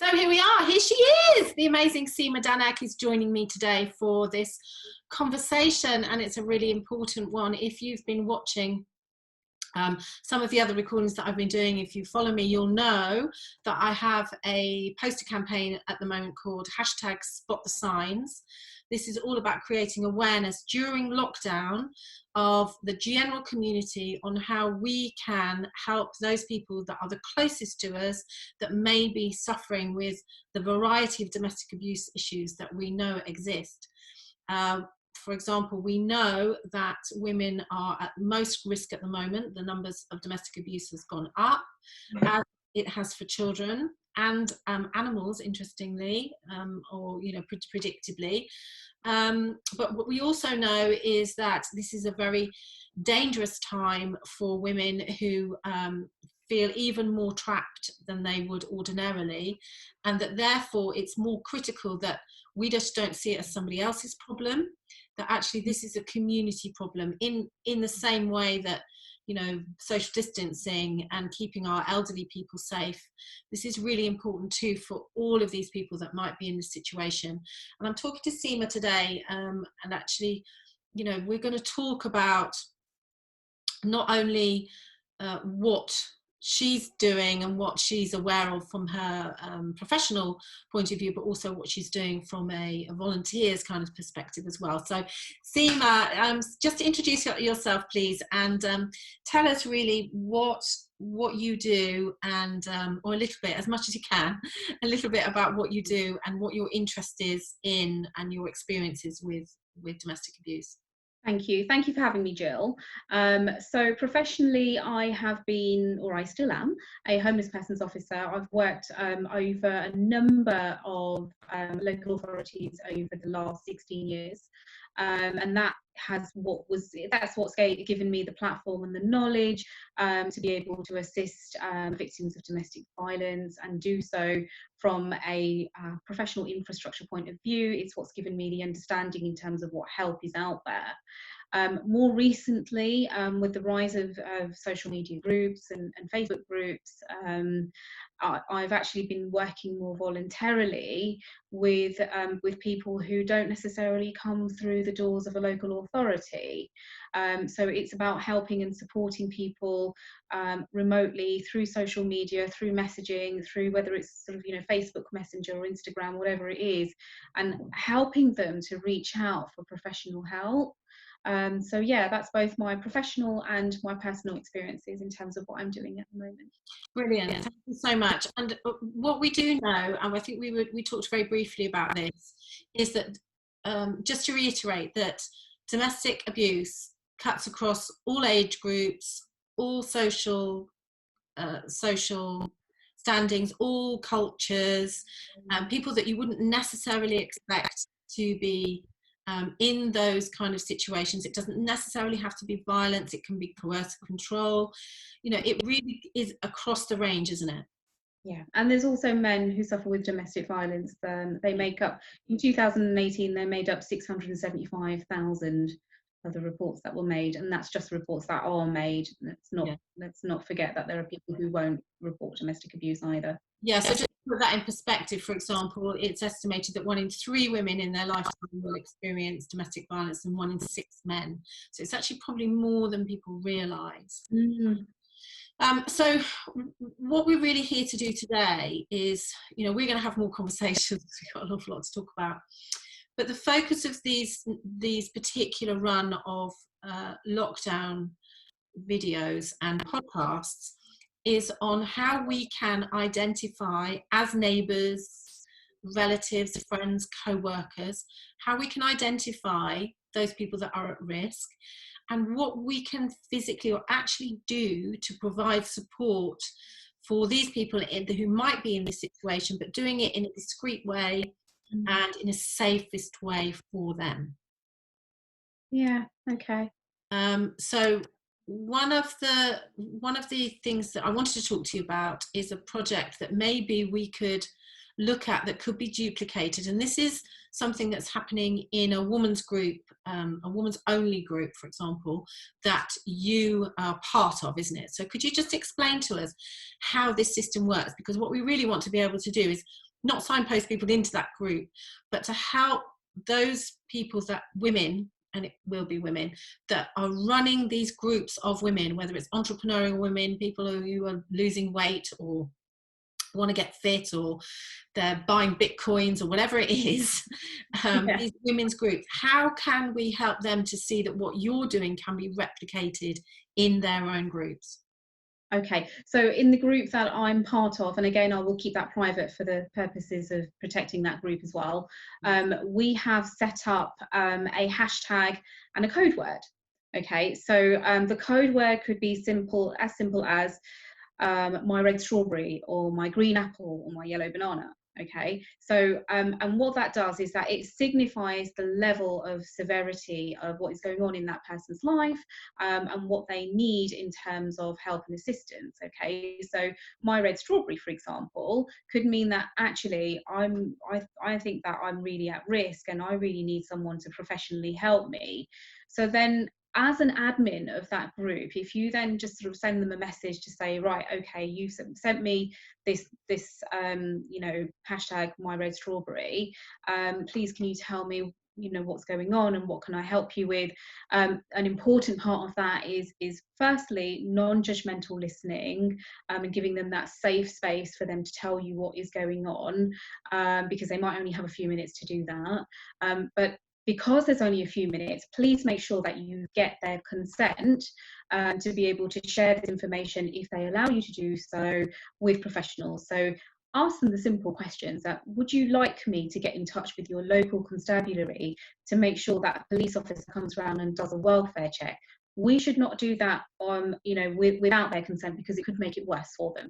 So here we are. Here she is. The amazing Seema Dhanak is joining me today for this conversation, and it's a really important one. If you've been watching some of the other recordings that I've been doing, if you follow me, you'll know that I have a poster campaign at the moment called #SpotTheSigns. This is all about creating awareness during lockdown of the general community on how we can help those people that are the closest to us that may be suffering with the variety of domestic abuse issues that we know exist. For example, we know that women are at most risk at the moment. The numbers of domestic abuse has gone up, as it has for children and animals, interestingly, or predictably. But what we also know is that this is a very dangerous time for women who feel even more trapped than they would ordinarily, and that therefore it's more critical that we just don't see it as somebody else's problem, that actually this is a community problem in the same way that, you know, social distancing and keeping our elderly people safe. This is really important too for all of these people that might be in this situation. And I'm talking to Seema today, and actually, you know, we're going to talk about not only what she's doing and what she's aware of from her professional point of view, but also what she's doing from a volunteer's kind of perspective as well. So Seema, just introduce yourself please, and tell us really what you do, and or a little bit, as much as you can, a little bit about what you do and what your interest is in and your experiences with domestic abuse. Thank you. Thank you for having me, Jill. So professionally, I have been, or I still am, a homeless persons officer. I've worked over a number of local authorities over the last 16 years. And that's what's given me the platform and the knowledge to be able to assist victims of domestic violence, and do so from a professional infrastructure point of view. It's what's given me the understanding in terms of what help is out there. More recently, with the rise of social media groups and Facebook groups, I've actually been working more voluntarily with people who don't necessarily come through the doors of a local authority. So it's about helping and supporting people remotely through social media, through messaging, through whether it's sort of, you know, Facebook Messenger or Instagram, whatever it is, and helping them to reach out for professional help. So yeah, that's both my professional and my personal experiences in terms of what I'm doing at the moment. Brilliant, thank you so much. And what we do know, and I think we talked very briefly about this, is that just to reiterate that domestic abuse cuts across all age groups, all social standings, all cultures, people that you wouldn't necessarily expect to be in those kind of situations. It doesn't necessarily have to be violence, it can be coercive control. You know, it really is across the range, isn't it? Yeah, and there's also men who suffer with domestic violence. They make up, in 2018, they made up 675,000 of the reports that were made, and that's just reports that are made. Let's not forget that there are people who won't report domestic abuse either. Yeah, so just to put that in perspective, for example, it's estimated that 1 in 3 women in their lifetime will experience domestic violence, and 1 in 6 men. So it's actually probably more than people realise. So what we're really here to do today is, you know, we're going to have more conversations. We've got an awful lot to talk about. But the focus of these particular run of lockdown videos and podcasts is on how we can identify, as neighbours, relatives, friends, co-workers, how we can identify those people that are at risk, and what we can physically or actually do to provide support for these people who might be in this situation, but doing it in a discreet way and in a safest way for them. Yeah, okay. So one of the things that I wanted to talk to you about is a project that maybe we could look at that could be duplicated, and this is something that's happening in a woman's group, a woman's only group, for example, that you are part of, isn't it? So could you just explain to us how this system works? Because what we really want to be able to do is not signpost people into that group, but to help those people, that women, and it will be women, that are running these groups of women, whether it's entrepreneurial women, people who are losing weight or want to get fit, or they're buying bitcoins or whatever it is, these women's groups, how can we help them to see that what you're doing can be replicated in their own groups? Okay, so in the group that I'm part of, and again, I will keep that private for the purposes of protecting that group as well, we have set up a hashtag and a code word. Okay, so the code word could be simple as my red strawberry, or my green apple, or my yellow banana. Okay, so and what that does is that it signifies the level of severity of what is going on in that person's life, and what they need in terms of help and assistance. Okay, so my red strawberry, for example, could mean that actually I think that I'm really at risk and I really need someone to professionally help me. So then, as an admin of that group, if you then just sort of send them a message to say, right, okay, you sent me this you know, hashtag my red strawberry, please can you tell me, you know, what's going on and what can I help you with. An important part of that is firstly non-judgmental listening, and giving them that safe space for them to tell you what is going on, because they might only have a few minutes to do that, but because there's only a few minutes, please make sure that you get their consent to be able to share this information, if they allow you to do so, with professionals. So ask them the simple questions that, would you like me to get in touch with your local constabulary to make sure that a police officer comes around and does a welfare check? We should not do that you know, without their consent, because it could make it worse for them.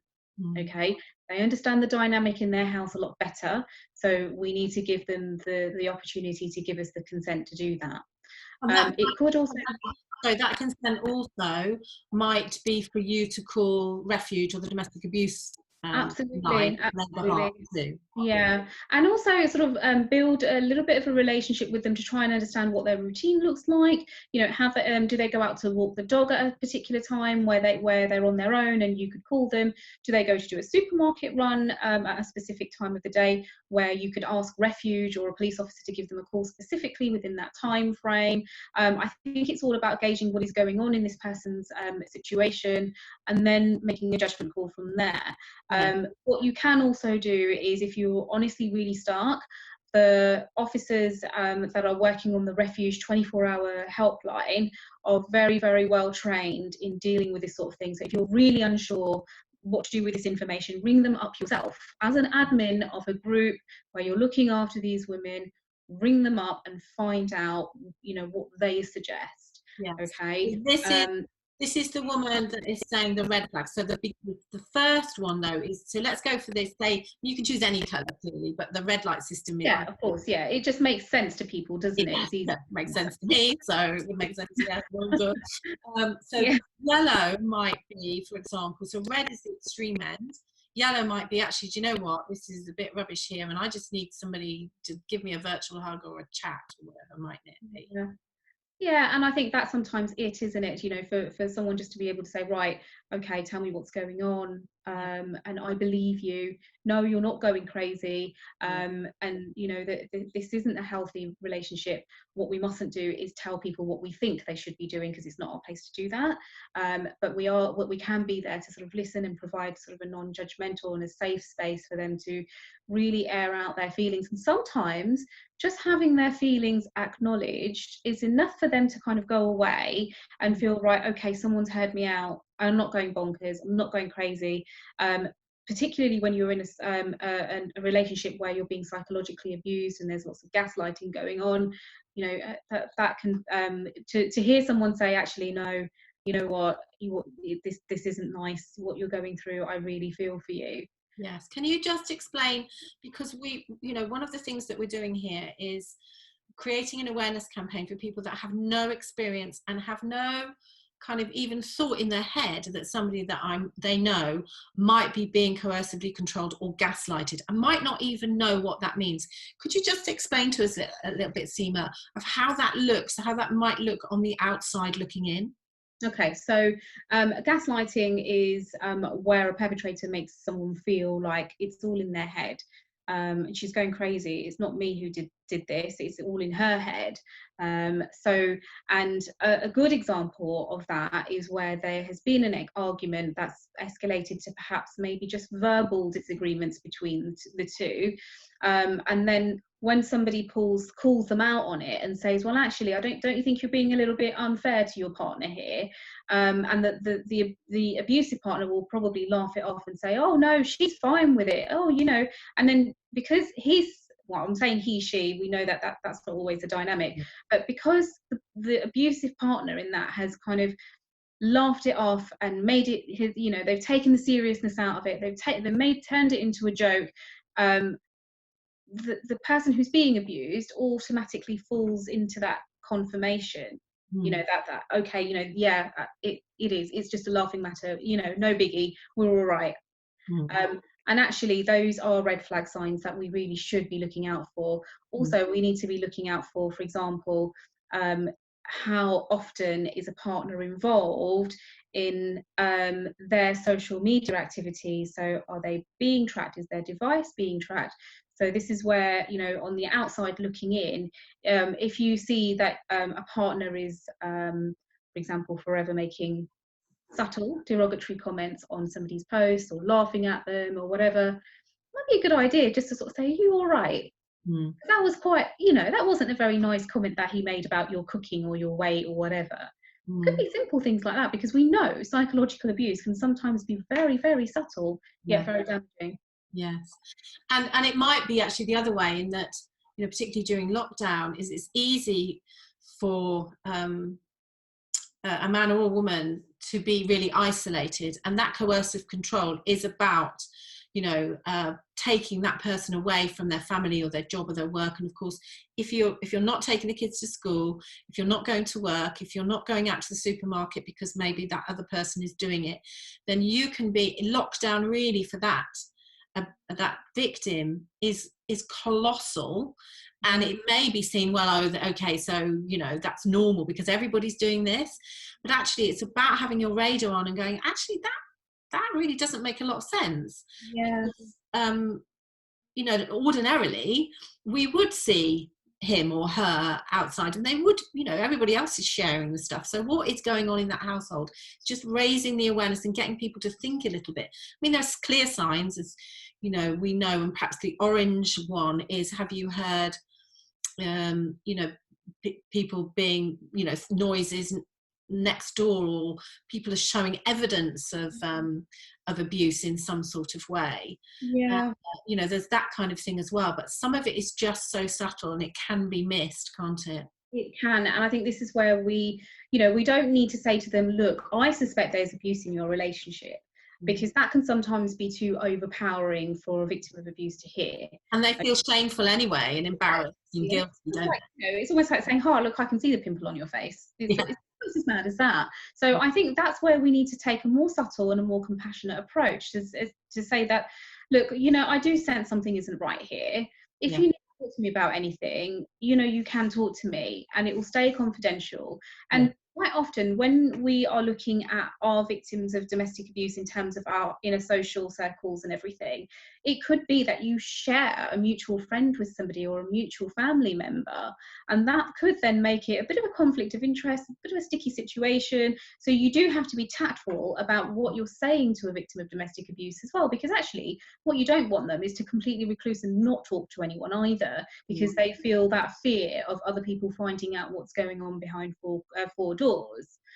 Okay, they understand the dynamic in their house a lot better, so we need to give them the opportunity to give us the consent to do that. It could also, so that consent also might be for you to call Refuge or the domestic abuse line on their behalf too. Yeah, and also sort of build a little bit of a relationship with them to try and understand what their routine looks like. You know, have do they go out to walk the dog at a particular time where they're on their own and you could call them? Do they go to do a supermarket run at a specific time of the day where you could ask Refuge or a police officer to give them a call specifically within that time frame? I think it's all about gauging what is going on in this person's situation, and then making a judgment call from there. What you can also do is, if you're honestly really stuck, the officers that are working on the Refuge 24-hour helpline are very, very well trained in dealing with this sort of thing. So if you're really unsure what to do with this information, ring them up yourself. As an admin of a group where you're looking after these women, ring them up and find out, you know, what they suggest. Yes. Okay. This is the woman that is saying the red flag. So the first one though is, so let's go for this. You can choose any colour clearly, but the red light system is, yeah, of course, yeah, it just makes sense to people, doesn't it? It's easy. That makes sense to me, so it makes sense to them. Well done. So yeah. Yellow might be, for example, so red is the extreme end. Yellow might be, actually, do you know what, this is a bit rubbish here and I just need somebody to give me a virtual hug or a chat or whatever might it be. Yeah. Yeah, and I think that sometimes it, isn't it, you know, for someone just to be able to say, right, okay, tell me what's going on, and I believe you. No, you're not going crazy, and you know that this isn't a healthy relationship. What we mustn't do is tell people what we think they should be doing, because it's not our place to do that. But we can be there to sort of listen and provide sort of a non-judgmental and a safe space for them to really air out their feelings. And sometimes just having their feelings acknowledged is enough for them to kind of go away and feel, right, okay, someone's heard me out. I'm not going bonkers. I'm not going crazy. Particularly when you're in a relationship where you're being psychologically abused and there's lots of gaslighting going on, you know, that can to hear someone say, actually, no, you know what, this isn't nice, what you're going through, I really feel for you. Yes. Can you just explain, because you know, one of the things that we're doing here is creating an awareness campaign for people that have no experience and have no kind of even thought in their head that somebody that they know might be being coercively controlled or gaslighted and might not even know what that means. Could you just explain to us a little bit, Seema, of how that looks, how that might look on the outside looking in? Okay, so gaslighting is where a perpetrator makes someone feel like it's all in their head. and she's going crazy. It's not me who did this. It's all in her head. So, and a good example of that is where there has been an argument that's escalated to perhaps maybe just verbal disagreements between the two, and then when somebody calls them out on it and says, well, actually, don't you think you're being a little bit unfair to your partner here? And that the abusive partner will probably laugh it off and say, oh no, she's fine with it. Oh, you know, and then because well, I'm saying he, she, we know that that's not always a dynamic, but because the abusive partner in that has kind of laughed it off and made it his, you know, they've taken the seriousness out of it, turned it into a joke. The person who's being abused automatically falls into that confirmation, you know, that okay, you know, yeah, it's just a laughing matter, you know, no biggie, we're all right. And actually those are red flag signs that we really should be looking out for. Also, we need to be looking out for example, how often is a partner involved in their social media activities? So are they being tracked? Is their device being tracked? So this is where, you know, on the outside looking in, if you see that a partner is, for example, forever making subtle derogatory comments on somebody's post or laughing at them or whatever, might be a good idea just to sort of say, are you all right? That was quite, you know, that wasn't a very nice comment that he made about your cooking or your weight or whatever. Could be simple things like that, because we know psychological abuse can sometimes be very, very subtle, yet very damaging. Yes, and it might be actually the other way, in that, you know, particularly during lockdown, is it's easy for a man or a woman to be really isolated, and that coercive control is about, you know, taking that person away from their family or their job or their work. And of course, if you're not taking the kids to school, if you're not going to work, if you're not going out to the supermarket because maybe that other person is doing it, then you can be locked down really for that. That victim is colossal, and it may be seen, well, oh, okay, so, you know, that's normal because everybody's doing this, but actually it's about having your radar on and going, actually that really doesn't make a lot of sense. Yeah. Because, you know, ordinarily we would see him or her outside and they would, you know, everybody else is sharing the stuff. So what is going on in that household? Just raising the awareness and getting people to think a little bit. I mean, there's clear signs, as you know, we know, and perhaps the orange one is, have you heard, you know, people being, you know, noises next door, or people are showing evidence of abuse in some sort of way. Yeah. You know, there's that kind of thing as well, but some of it is just so subtle and it can be missed, can't it? It can, and I think this is where we, you know, we don't need to say to them, look, I suspect there's abuse in your relationship, because that can sometimes be too overpowering for a victim of abuse to hear. And they feel shameful anyway and embarrassed and guilty, don't like, you know, it's almost like saying, oh, look, I can see the pimple on your face. It's as mad as that. So I think that's where we need to take a more subtle and a more compassionate approach, is to say that, look, you know, I do sense something isn't right here. If you need to talk to me about anything, you know, you can talk to me and it will stay confidential. And quite often when we are looking at our victims of domestic abuse in terms of our inner social circles and everything, it could be that you share a mutual friend with somebody or a mutual family member, and that could then make it a bit of a conflict of interest, a bit of a sticky situation. So you do have to be tactful about what you're saying to a victim of domestic abuse as well, because actually what you don't want them is to completely recluse and not talk to anyone either, because they feel that fear of other people finding out what's going on behind four doors.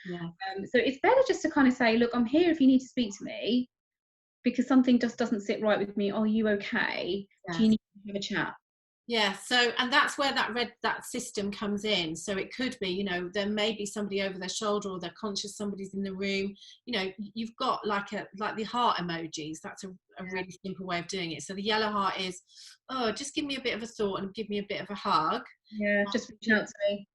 So it's better just to kind of say, look, I'm here if you need to speak to me, because something just doesn't sit right with me. Are you okay? Do you need to have a chat? Yeah, so, and that's where that system comes in. So it could be, you know, there may be somebody over their shoulder, or they're conscious somebody's in the room. You know, you've got like the heart emojis. That's a really simple way of doing it. So the yellow heart is, oh, just give me a bit of a thought and give me a bit of a hug. Yeah, just reach out to me.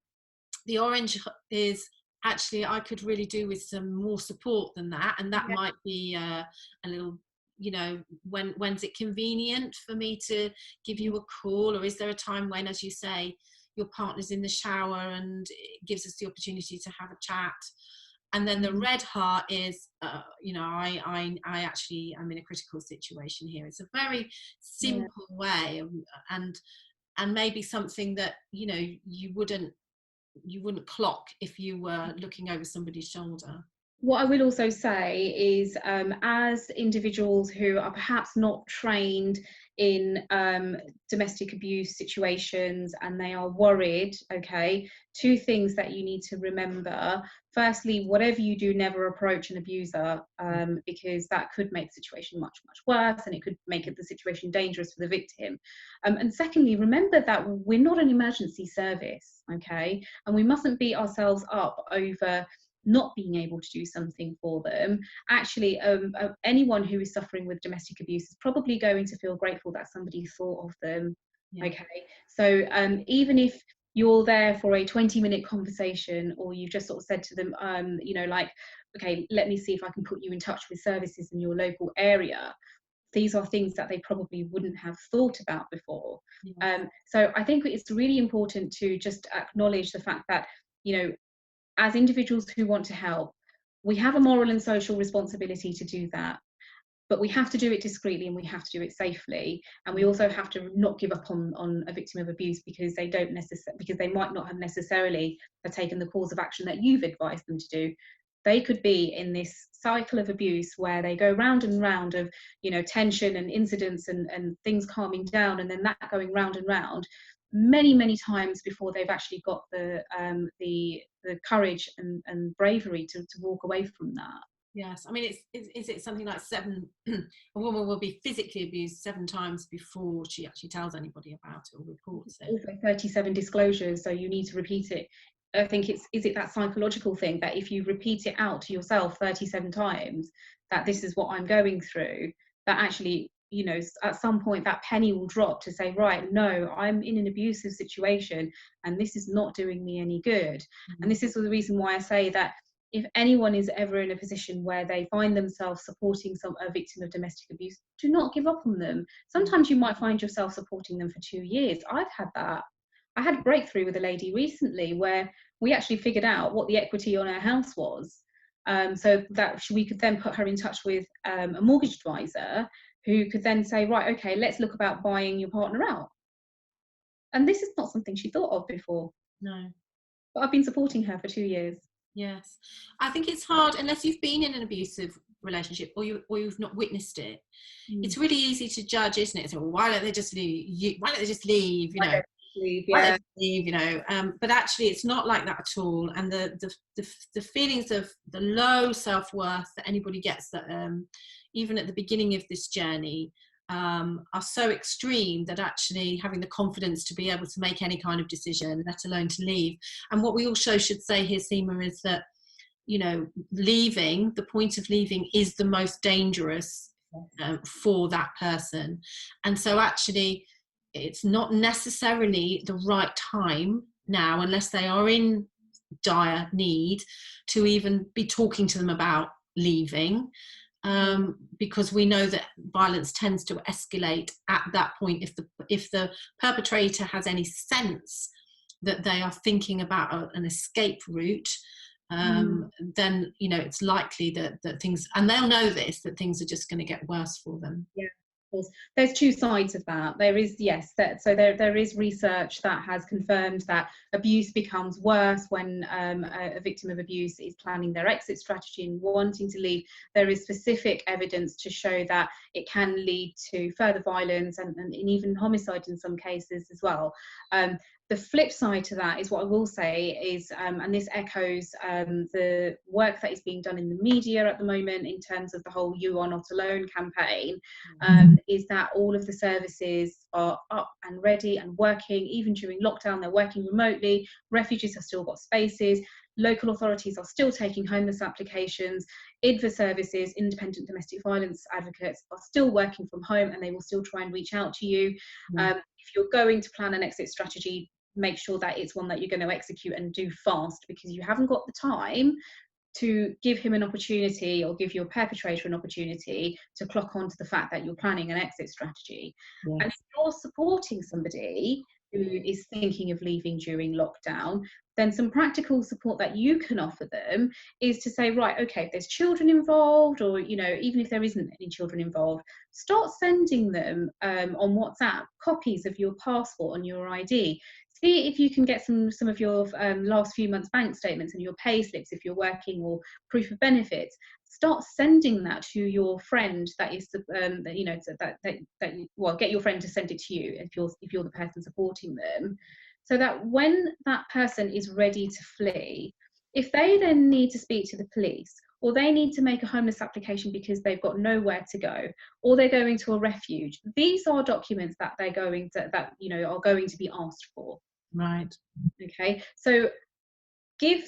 The orange is, actually, I could really do with some more support than that, and that might be a little, you know, when's it convenient for me to give you a call, or is there a time when, as you say, your partner's in the shower and it gives us the opportunity to have a chat? And then the red heart is, you know, I actually am in a critical situation here. It's a very simple way and maybe something that, you know, you wouldn't clock if you were looking over somebody's shoulder. What I will also say is, as individuals who are perhaps not trained in domestic abuse situations and they are worried, okay, two things that you need to remember. Firstly, whatever you do, never approach an abuser, because that could make the situation much, much worse, and it could make the situation dangerous for the victim. And secondly, remember that we're not an emergency service, okay, and we mustn't beat ourselves up over not being able to do something for them. Actually, anyone who is suffering with domestic abuse is probably going to feel grateful that somebody thought of them. Okay, so even if you're there for a 20-minute conversation, or you just sort of said to them, you know, like, okay, let me see if I can put you in touch with services in your local area, these are things that they probably wouldn't have thought about before. So I think it's really important to just acknowledge the fact that, you know, as individuals who want to help, we have a moral and social responsibility to do that, but we have to do it discreetly and we have to do it safely. And we also have to not give up on a victim of abuse because they might not have necessarily have taken the course of action that you've advised them to do. They could be in this cycle of abuse where they go round and round of, you know, tension and incidents and things calming down, and then that going round and round many times before they've actually got the courage and bravery to walk away from that. Yes, I mean, is it something like a woman will be physically abused 7 times before she actually tells anybody about it or reports it? Also 37 disclosures, so you need to repeat it. I think is it that psychological thing that if you repeat it out to yourself 37 times, that this is what I'm going through, that actually, you know, at some point that penny will drop to say, right, no, I'm in an abusive situation and this is not doing me any good. And this is the reason why I say that if anyone is ever in a position where they find themselves supporting a victim of domestic abuse, do not give up on them. Sometimes you might find yourself supporting them for 2 years. I've had that. I had a breakthrough with a lady recently where we actually figured out what the equity on her house was, so that we could then put her in touch with a mortgage advisor who could then say, right, okay, let's look about buying your partner out. And this is not something she thought of before. No. But I've been supporting her for 2 years. Yes, I think it's hard unless you've been in an abusive relationship or you've not witnessed it. It's really easy to judge, isn't it? So, well, why don't they just leave? Why don't they just leave? You know, why don't they leave? You know, but actually, it's not like that at all. And the feelings of the low self-worth that anybody gets, that even at the beginning of this journey, are so extreme that actually having the confidence to be able to make any kind of decision, let alone to leave. And what we also should say here, Seema, is that, you know, leaving, the point of leaving is the most dangerous for that person. And so actually it's not necessarily the right time now, unless they are in dire need, to even be talking to them about leaving. Because we know that violence tends to escalate at that point. If the perpetrator has any sense that they are thinking about an escape route, then, you know, it's likely that things, and they'll know this, that things are just going to get worse for them. Yeah. Course. There's two sides of that. There is, yes, there is research that has confirmed that abuse becomes worse when a victim of abuse is planning their exit strategy and wanting to leave. There is specific evidence to show that it can lead to further violence and even homicide in some cases as well. The flip side to that is, what I will say is, and this echoes the work that is being done in the media at the moment in terms of the whole "You Are Not Alone" campaign, is that all of the services are up and ready and working. Even during lockdown, they're working remotely. Refugees have still got spaces. Local authorities are still taking homeless applications. IDVA services, independent domestic violence advocates, are still working from home, and they will still try and reach out to you. If you're going to plan an exit strategy, make sure that it's one that you're going to execute and do fast, because you haven't got the time to give him an opportunity, or give your perpetrator an opportunity to clock on to the fact that you're planning an exit strategy. Yes. And if you're supporting somebody who is thinking of leaving during lockdown, then some practical support that you can offer them is to say, right, okay, if there's children involved, or even if there isn't any children involved, start sending them on WhatsApp copies of your passport and your ID. See if you can get some of your last few months bank statements and your pay slips if you're working, or proof of benefits. Start sending that to your friend that is well, get your friend to send it to you if you're the person supporting them, so that when that person is ready to flee, if they then need to speak to the police, or they need to make a homeless application because they've got nowhere to go, or they're going to a refuge, these are documents that they're going to are going to be asked for. Right. Okay, so give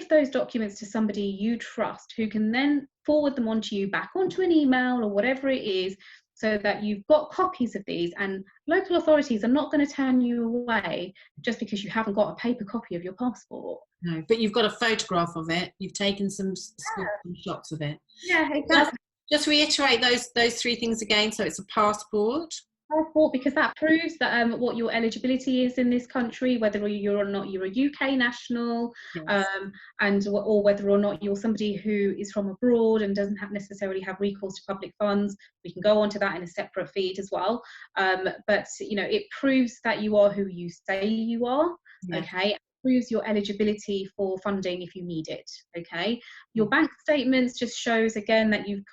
those documents to somebody you trust, who can then forward them onto you, back onto an email or whatever it is, so that you've got copies of these. And local authorities are not going to turn you away just because you haven't got a paper copy of your passport. No, but you've got a photograph of it. You've taken some shots of it. Yeah, exactly. Just reiterate those three things again. So it's a passport. Passport, because that proves that what your eligibility is in this country, whether you're or not you're a UK national, Yes. or whether or not you're somebody who is from abroad and doesn't necessarily have recourse to public funds. We can go on to that in a separate feed as well. But it proves that you are who you say you are. Yeah. Okay. Proves your eligibility for funding if you need it. Okay, your bank statements just shows again that you've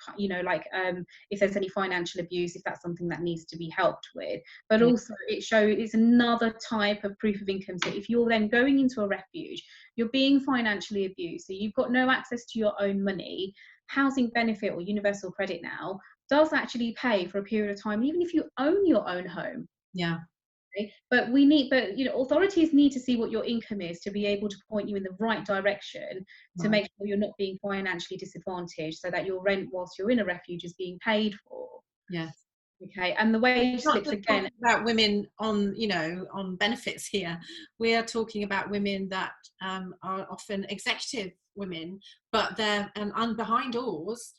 if there's any financial abuse, if that's something that needs to be helped with, but also it's another type of proof of income. So if you're then going into a refuge, you're being financially abused, so you've got no access to your own money, housing benefit or universal credit now does actually pay for a period of time, even if you own your own home. Yeah. But authorities need to see what your income is to be able to point you in the right direction, to make sure you're not being financially disadvantaged, so that your rent whilst you're in a refuge is being paid for. Yes. Okay, and the wage slips again. About women on benefits here. We are talking about women that are often executive women, but they're behind doors.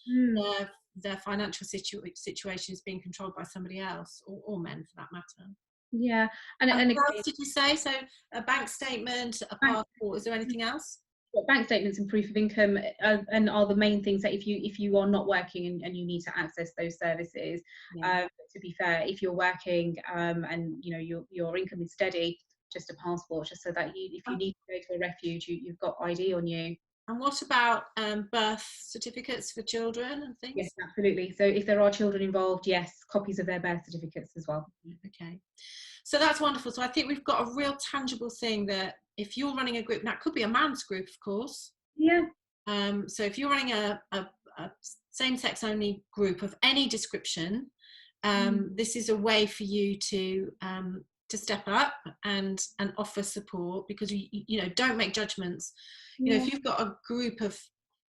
Their financial situation is being controlled by somebody else, or men for that matter. Yeah, and what else did you say? So a bank statement, a passport. Is there anything else? Bank statements and proof of income are the main things that if you are not working and you need to access those services. To be fair, if you're working and your income is steady, just a passport, just so that if you need to go to a refuge, you've got ID on you. And what about birth certificates for children and things? Yes, absolutely. So if there are children involved, yes, copies of their birth certificates as well. Okay, so that's wonderful. So I think we've got a real tangible thing that if you're running a group, now it could be a man's group, of course. Yeah. So if you're running a same-sex only group of any description, this is a way for you to step up and offer support, because you don't make judgments. If you've got a group of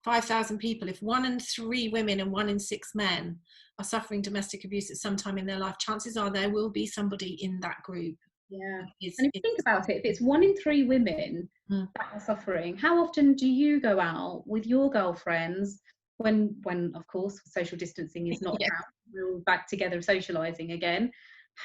5,000 people, if 1 in 3 women and 1 in 6 men are suffering domestic abuse at some time in their life, chances are there will be somebody in that group. Yeah. And if you think about it, if it's 1 in 3 women that are suffering, how often do you go out with your girlfriends when of course social distancing is not out, we're all back together socializing again?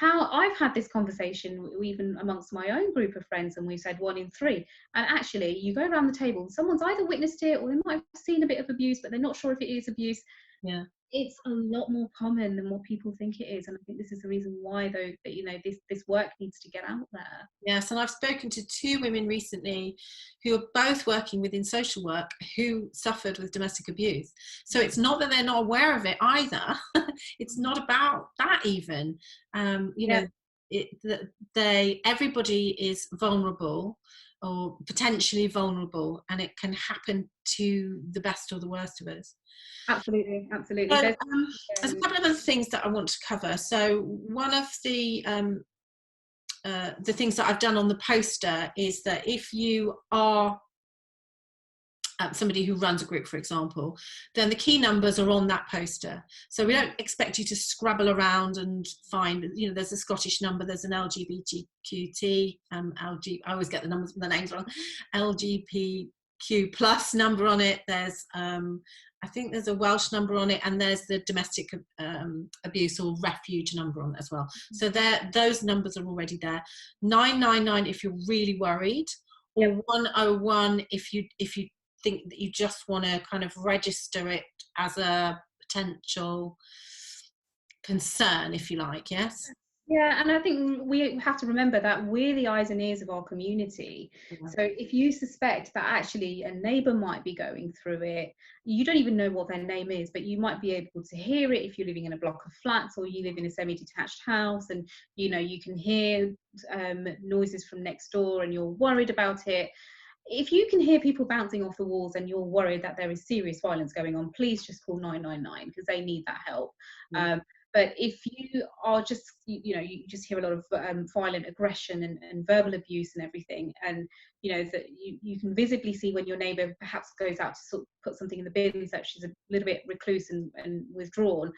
I've had this conversation even amongst my own group of friends, and we said 1 in 3, and actually you go around the table and someone's either witnessed it or they might have seen a bit of abuse, but they're not sure if it is abuse. Yeah, it's a lot more common than what people think it is, and I think this is the reason why this work needs to get out there. Yes, and I've spoken to 2 women recently who are both working within social work who suffered with domestic abuse. So it's not that they're not aware of it either. It's not about that even. Everybody is vulnerable or potentially vulnerable, and it can happen to the best or the worst of us. Absolutely. So, there's a couple of other things that I want to cover. So one of the things that I've done on the poster is that if you are somebody who runs a group, for example, then the key numbers are on that poster. So we don't expect you to scrabble around and find, there's a Scottish number, there's an LGBTQT, I always get the names wrong, LGP, Q plus number on it. There's I think there's a Welsh number on it, and there's the domestic abuse or refuge number on it as well. So those numbers are already there. 999 if you're really worried, or 101 if you think that you just want to kind of register it as a potential concern, if you like. Yes. Yeah, and I think we have to remember that we're the eyes and ears of our community. Yeah. So if you suspect that actually a neighbour might be going through it, you don't even know what their name is, but you might be able to hear it if you're living in a block of flats or you live in a semi-detached house, and you know you can hear noises from next door and you're worried about it. If you can hear people bouncing off the walls and you're worried that there is serious violence going on, please just call 999 because they need that help. Yeah. But if you are just, you know, you just hear a lot of violent aggression and verbal abuse and everything, and you know that you can visibly see when your neighbour perhaps goes out to sort of put something in the bin, so she's a little bit recluse and withdrawn,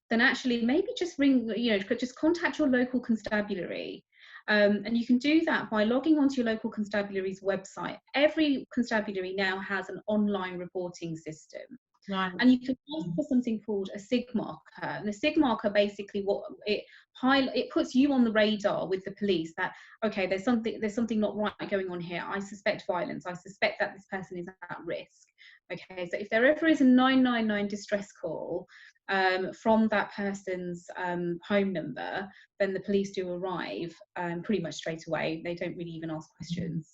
then actually maybe just ring, you know, just contact your local constabulary. And you can do that by logging onto your local constabulary's website. Every constabulary now has an online reporting system. Right. And you can ask for something called a SIG marker. And a SIG marker basically it puts you on the radar with the police that, okay, there's something not right going on here. I suspect violence. I suspect that this person is at risk. Okay, so if there ever is a 999 distress call from that person's home number, then the police do arrive pretty much straight away. They don't really even ask questions.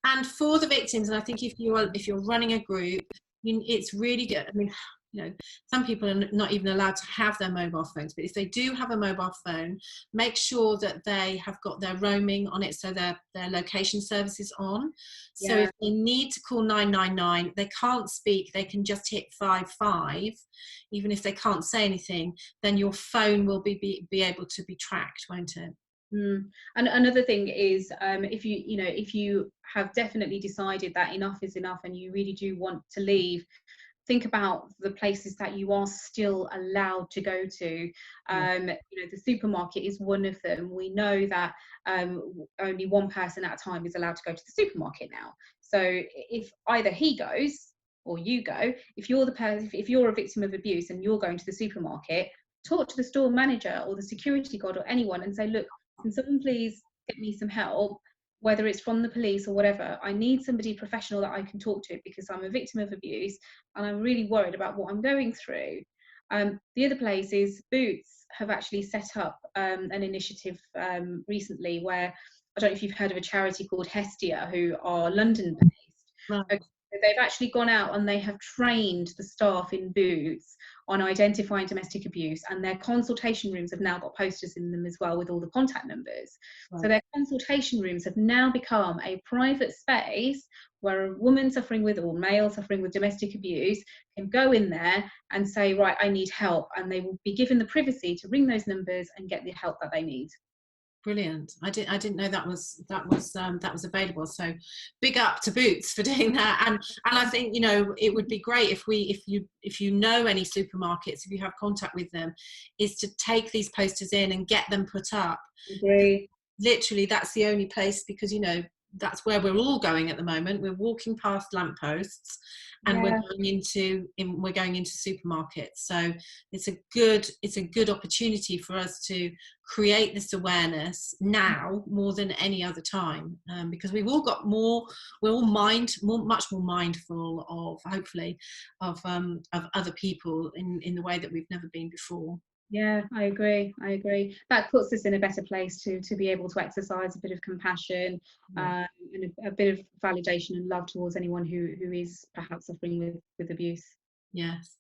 And for the victims, and I think if you're running a group, it's really good. I mean, you know, some people are not even allowed to have their mobile phones, but if they do have a mobile phone, make sure that they have got their roaming on it, so their location service is on. So if they need to call 999, they can't speak, they can just hit 55. Even if they can't say anything, then your phone will be able to be tracked, won't it? And another thing is, if you have definitely decided that enough is enough and you really do want to leave, think about the places that you are still allowed to go to. You know, the supermarket is one of them. We know that only one person at a time is allowed to go to the supermarket now. So if either he goes or you go, if you're a victim of abuse and you're going to the supermarket, talk to the store manager or the security guard or anyone and say, look, can someone please get me some help, whether it's from the police or whatever. I need somebody professional that I can talk to because I'm a victim of abuse and I'm really worried about what I'm going through. The other place is Boots have actually set up an initiative recently where, I don't know if you've heard of a charity called Hestia, who are London based. Right. Okay, they've actually gone out and they have trained the staff in Boots on identifying domestic abuse, and their consultation rooms have now got posters in them as well with all the contact numbers. Right. So their consultation rooms have now become a private space where a woman suffering with, or male suffering with domestic abuse can go in there and say, right, I need help, and they will be given the privacy to ring those numbers and get the help that they need. Brilliant. I didn't know that was available. So big up to Boots for doing that. And I think, you know, it would be great if you know any supermarkets, if you have contact with them, is to take these posters in and get them put up. Agree. Literally, that's the only place, because, you know, that's where we're all going at the moment. We're walking past lampposts and we're going into supermarkets. So it's a good opportunity for us to create this awareness now more than any other time, because we're all much more mindful of, hopefully, of other people in the way that we've never been before. Yeah, I agree. That puts us in a better place to be able to exercise a bit of compassion and a bit of validation and love towards anyone who is perhaps suffering with abuse. Yes.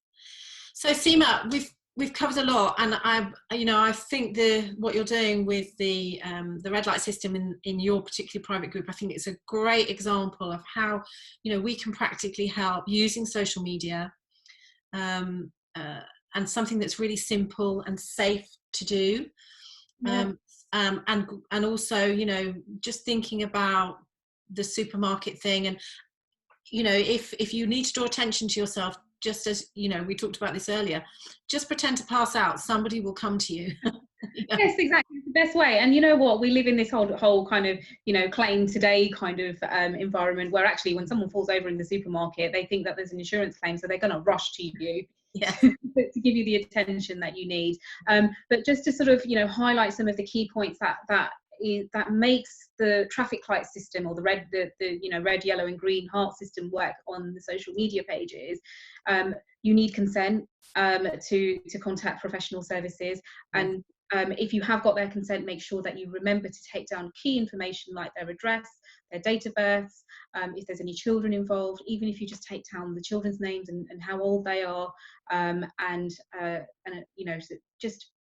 So Seema, we've covered a lot, and I think what you're doing with the red light system in your particular private group, I think it's a great example of how, you know, we can practically help using social media. And something that's really simple and safe to do. And also, you know, just thinking about the supermarket thing, and, you know, if you need to draw attention to yourself, just as, you know, we talked about this earlier, just pretend to pass out, somebody will come to you. Yeah. Yes, exactly. It's the best way. And you know what? We live in this whole kind of, claim today kind of environment where actually when someone falls over in the supermarket, they think that there's an insurance claim, so they're going to rush to you Yes. to give you the attention that you need. But just to sort of, highlight some of the key points that makes the traffic light system, or the red, red, yellow, and green heart system work on the social media pages. You need consent to contact professional services, and if you have got their consent, make sure that you remember to take down key information like their address, their date of birth, if there's any children involved, even if you just take down the children's names and how old they are, so just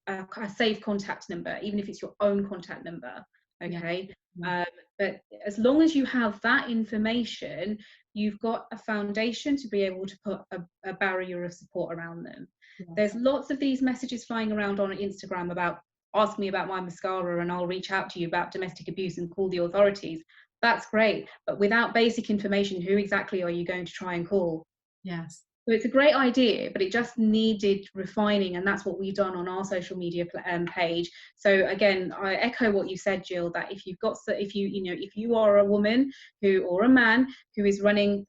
a safe contact number, even if it's your own contact number. Okay. Yeah. But as long as you have that information, you've got a foundation to be able to put a barrier of support around them. Yeah. There's lots of these messages flying around on Instagram about ask me about my mascara and I'll reach out to you about domestic abuse and call the authorities. That's great, but without basic information, who exactly are you going to try and call? Yes. So it's a great idea, but it just needed refining, and that's what we've done on our social media page. So again, I echo what you said, Jill, that if you are a woman or a man who is running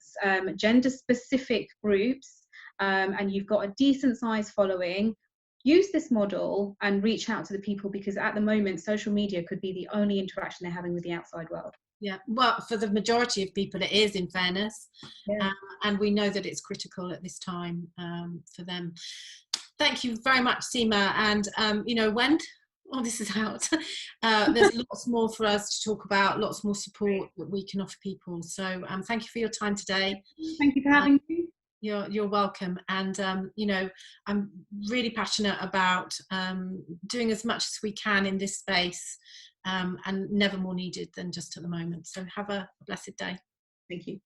gender-specific groups, and you've got a decent size following, use this model and reach out to the people, because at the moment, social media could be the only interaction they're having with the outside world. Yeah, well, for the majority of people it is, in fairness. Yeah. And we know that it's critical at this time for them. Thank you very much, Seema. And when this is out, there's lots more for us to talk about, lots more support that we can offer people. So thank you for your time today. Thank you for having me. You're welcome. And I'm really passionate about doing as much as we can in this space, and never more needed than just at the moment. So have a blessed day. Thank you.